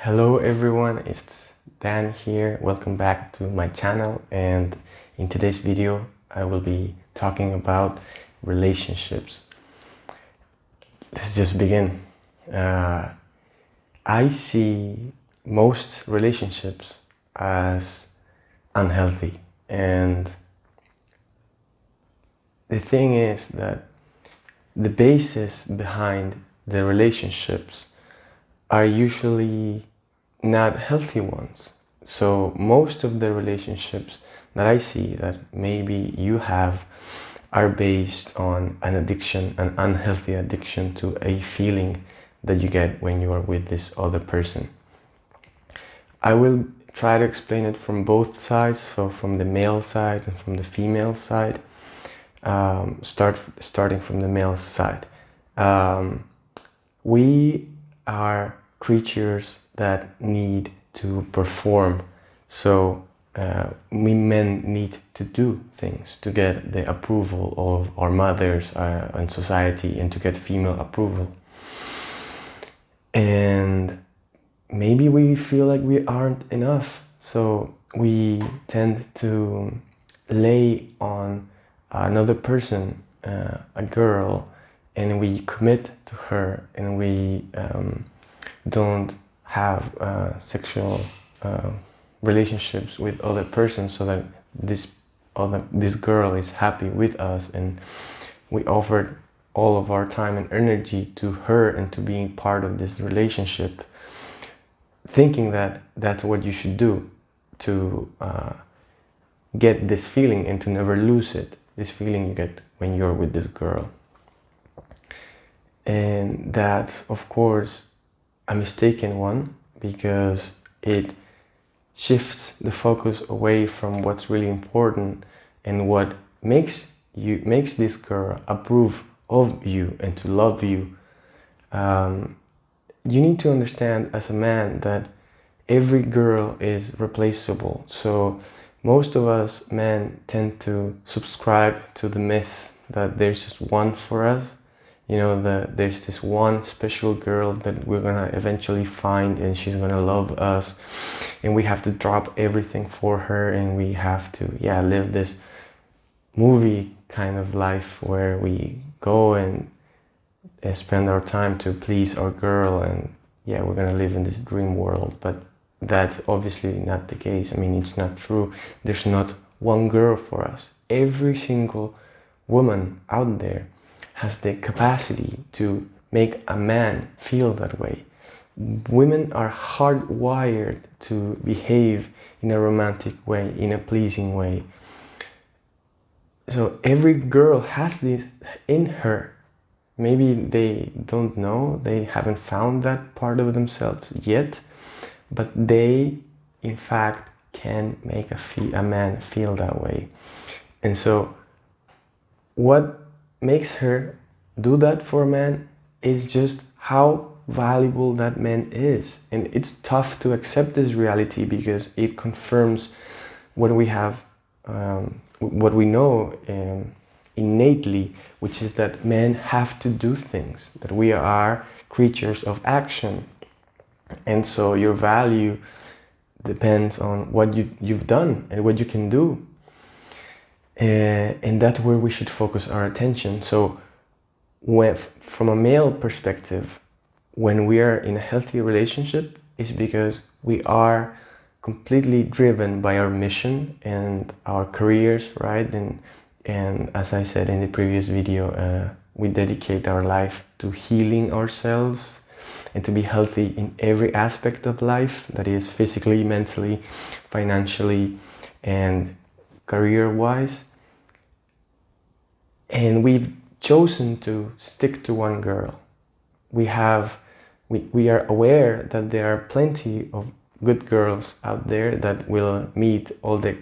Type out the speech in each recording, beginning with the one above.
Hello everyone, it's Dan here. Welcome back to my channel, and in today's video I will be talking about relationships. Let's just begin. I see most relationships as unhealthy, and the thing is that the basis behind the relationships are usually not healthy ones. So most of the relationships that I see that maybe you have are based on an addiction, an unhealthy addiction to a feeling that you get when you are with this other person. I will try to explain it from both sides, so from the male side and from the female side. Starting from the male side. We are creatures that need to perform. So we men need to do things to get the approval of our mothers and society, and to get female approval. And maybe we feel like we aren't enough, so we tend to lay on another person, a girl, and we commit to her, and we don't have sexual relationships with other persons, so that this girl is happy with us, and we offered all of our time and energy to her and to being part of this relationship, thinking that that's what you should do to get this feeling and to never lose it, this feeling you get when you're with this girl. And that's, of course, a mistaken one, because it shifts the focus away from what's really important and what makes this girl approve of you and to love you. You need to understand as a man that every girl is replaceable. So most of us men tend to subscribe to the myth that there's just one for us. You know, there's this one special girl that we're gonna eventually find, and she's gonna love us, and we have to drop everything for her, and we have to live this movie kind of life where we go and spend our time to please our girl, and we're gonna live in this dream world. But that's obviously not the case. I mean, it's not true. There's not one girl for us. Every single woman out there has the capacity to make a man feel that way. Women are hardwired to behave in a romantic way, in a pleasing way. So every girl has this in her. Maybe they don't know, they haven't found that part of themselves yet, but they, in fact, can make a man feel that way. And so what makes her do that for a man is just how valuable that man is. And it's tough to accept this reality, because it confirms what we have, what we know innately, which is that men have to do things, that we are creatures of action. And so your value depends on what you've done and what you can do. And that's where we should focus our attention. So from a male perspective, when we are in a healthy relationship, it's because we are completely driven by our mission and our careers, right? And as I said in the previous video, we dedicate our life to healing ourselves and to be healthy in every aspect of life, that is physically, mentally, financially, and career-wise. And we've chosen to stick to one girl. We are aware that there are plenty of good girls out there that will meet all the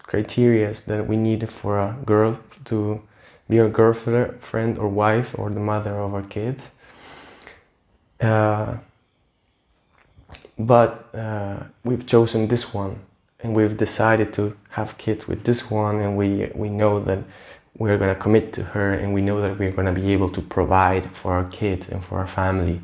criteria that we need for a girl to be our girlfriend or wife or the mother of our kids. But we've chosen this one, and we've decided to have kids with this one, and we know that we're going to commit to her, and we know that we're going to be able to provide for our kids and for our family.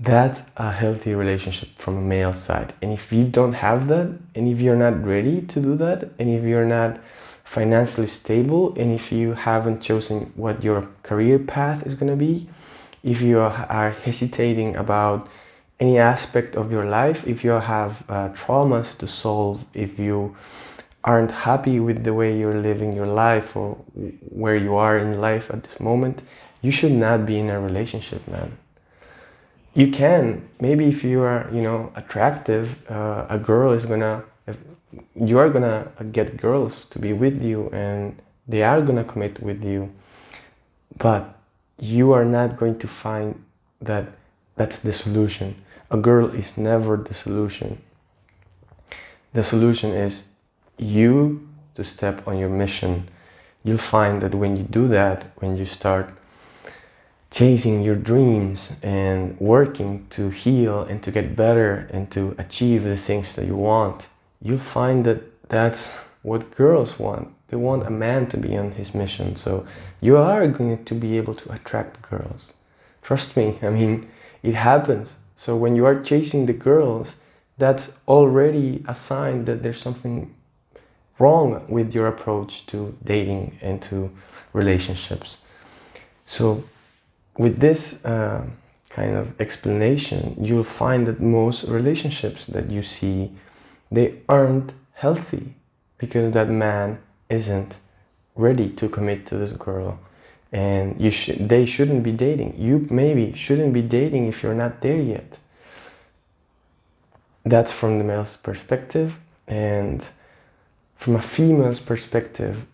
That's a healthy relationship from a male side. And if you don't have that, and if you're not ready to do that, and if you're not financially stable, and if you haven't chosen what your career path is going to be, if you are hesitating about any aspect of your life, if you have traumas to solve, if you aren't happy with the way you're living your life or where you are in life at this moment, you should not be in a relationship, man. You can, maybe if you are, attractive, a girl is gonna, you are gonna get girls to be with you and they are gonna commit with you, but you are not going to find that that's the solution. A girl is never the solution. The solution is you to step on your mission. You'll find that when you do that, when you start chasing your dreams and working to heal and to get better and to achieve the things that you want, you'll find that that's what girls want. They want a man to be on his mission. So you are going to be able to attract girls. Trust me, I mean, it happens. So when you are chasing the girls, that's already a sign that there's something wrong with your approach to dating and to relationships. So with this kind of explanation, you'll find that most relationships that you see, they aren't healthy because that man isn't ready to commit to this girl, and they shouldn't be dating. You maybe shouldn't be dating if you're not there yet. That's from the male's perspective. And from a female's perspective,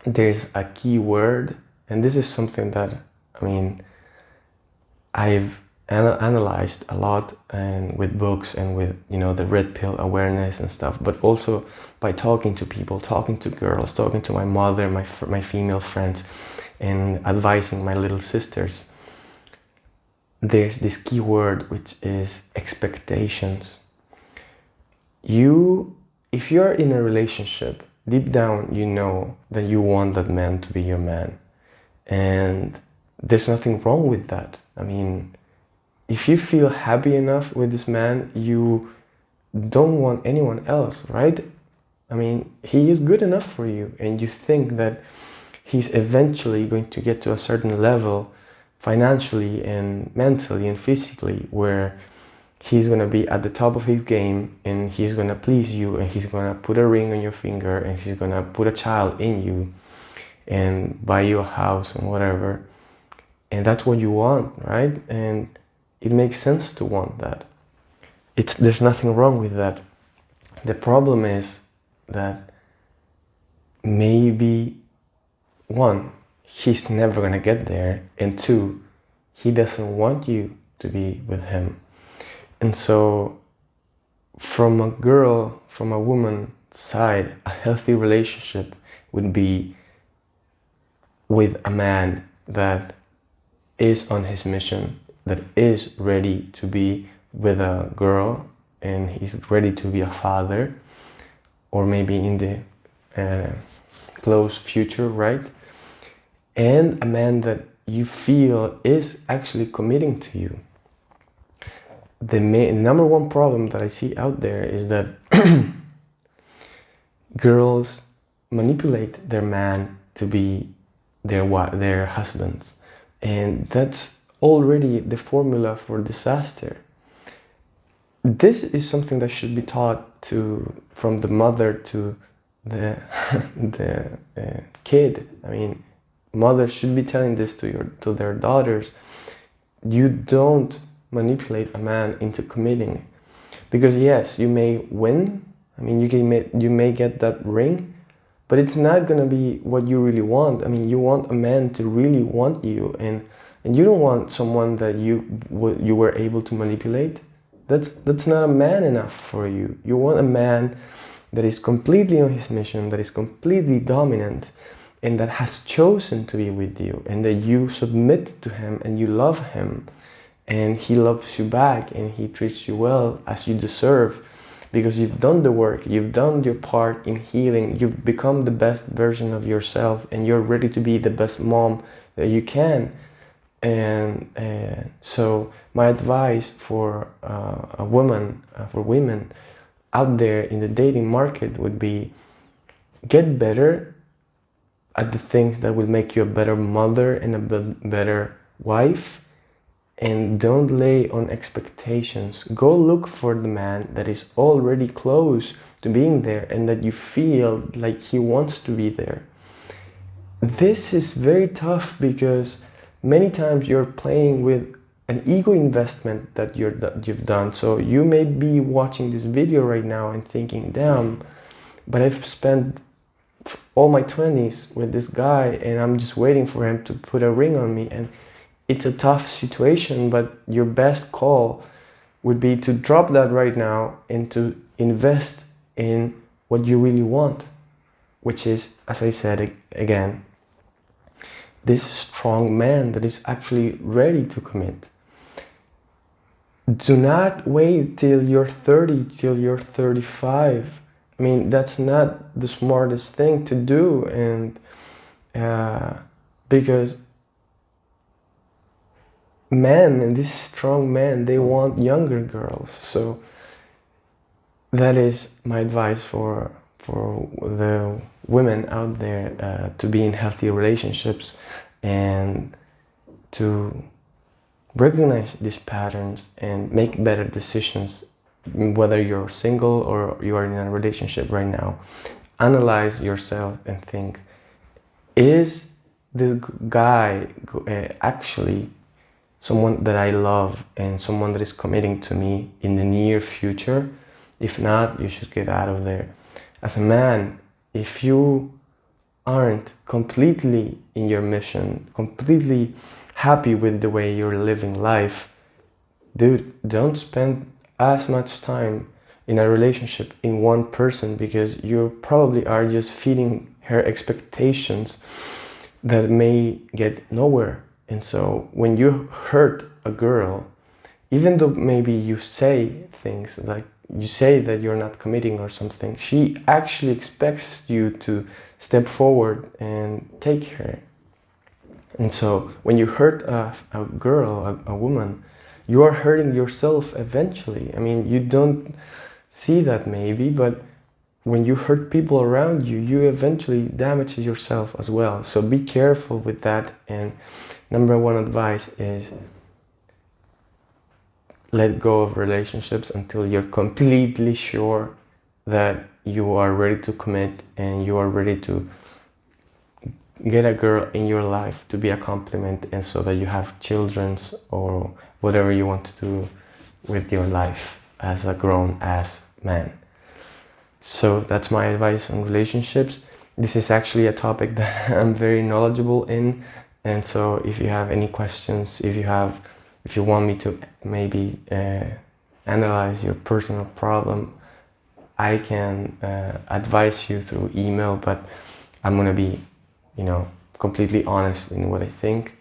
there's a key word, and this is something that, I mean, I've analyzed a lot, and with books and with, the red pill awareness and stuff, but also by talking to people, talking to girls, talking to my mother, my female friends, and advising my little sisters. There's this key word, which is expectations. If you're in a relationship, deep down you know that you want that man to be your man, and there's nothing wrong with that. I mean, if you feel happy enough with this man, you don't want anyone else, right? I mean, he is good enough for you, and you think that he's eventually going to get to a certain level financially and mentally and physically where he's going to be at the top of his game, and he's going to please you, and he's going to put a ring on your finger, and he's going to put a child in you and buy you a house and whatever. And that's what you want, right? And it makes sense to want that. There's nothing wrong with that. The problem is that maybe, one, he's never gonna get there, and two, he doesn't want you to be with him. And so from a woman's side, a healthy relationship would be with a man that is on his mission, that is ready to be with a girl, and he's ready to be a father, or maybe in the close future, right? And a man that you feel is actually committing to you. The number one problem that I see out there is that girls manipulate their man to be their husbands, and that's already the formula for disaster. This is something that should be taught from the mother to the kid. I mean, mothers should be telling this to their daughters. You don't manipulate a man into committing, because yes, you may win. I mean, you may get that ring, but it's not gonna be what you really want. I mean, you want a man to really want you, and you don't want someone that you were able to manipulate. That's not a man enough for you. You want a man that is completely on his mission, that is completely dominant, and that has chosen to be with you, and that you submit to him and you love him, and he loves you back, and he treats you well as you deserve, because you've done the work, you've done your part in healing, you've become the best version of yourself, and you're ready to be the best mom that you can. And so my advice for for women out there in the dating market would be: get better at the things that will make you a better mother and a better wife, and don't lay on expectations. Go look for the man that is already close to being there and that you feel like he wants to be there. This is very tough because many times you're playing with an ego investment that you've done. So you may be watching this video right now and thinking, damn, but I've spent all my 20s with this guy and I'm just waiting for him to put a ring on me. And it's a tough situation, but your best call would be to drop that right now and to invest in what you really want, which is, as I said again, this strong man that is actually ready to commit. Do not wait till you're 30, till you're 35. I mean, that's not the smartest thing to do, and because men, and these strong men, they want younger girls. So that is my advice for the women out there, to be in healthy relationships and to recognize these patterns and make better decisions, whether you're single or you are in a relationship right now. Analyze yourself and think, is this guy actually someone that I love and someone that is committing to me in the near future? If not, you should get out of there. As a man, if you aren't completely in your mission, completely happy with the way you're living life, dude, don't spend as much time in a relationship in one person, because you probably are just feeding her expectations that may get nowhere. And so when you hurt a girl, even though maybe you say things like, you say that you're not committing or something, she actually expects you to step forward and take her. And so when you hurt a girl, a woman, you are hurting yourself eventually. I mean, you don't see that maybe, but when you hurt people around you, you eventually damage yourself as well. So be careful with that. And number one advice is let go of relationships until you're completely sure that you are ready to commit and you are ready to get a girl in your life to be a complement, and so that you have children's or whatever you want to do with your life as a grown-ass man. So that's my advice on relationships. This is actually a topic that I'm very knowledgeable in, and so if you have any questions, if you want me to maybe analyze your personal problem, I can advise you through email, but I'm gonna be, completely honest in what I think.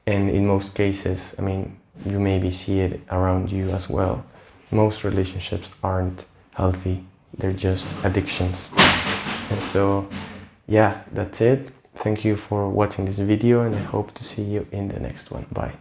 And in most cases, I mean, you maybe see it around you as well. Most relationships aren't healthy. They're just addictions. And so, yeah, that's it. Thank you for watching this video, and I hope to see you in the next one. Bye.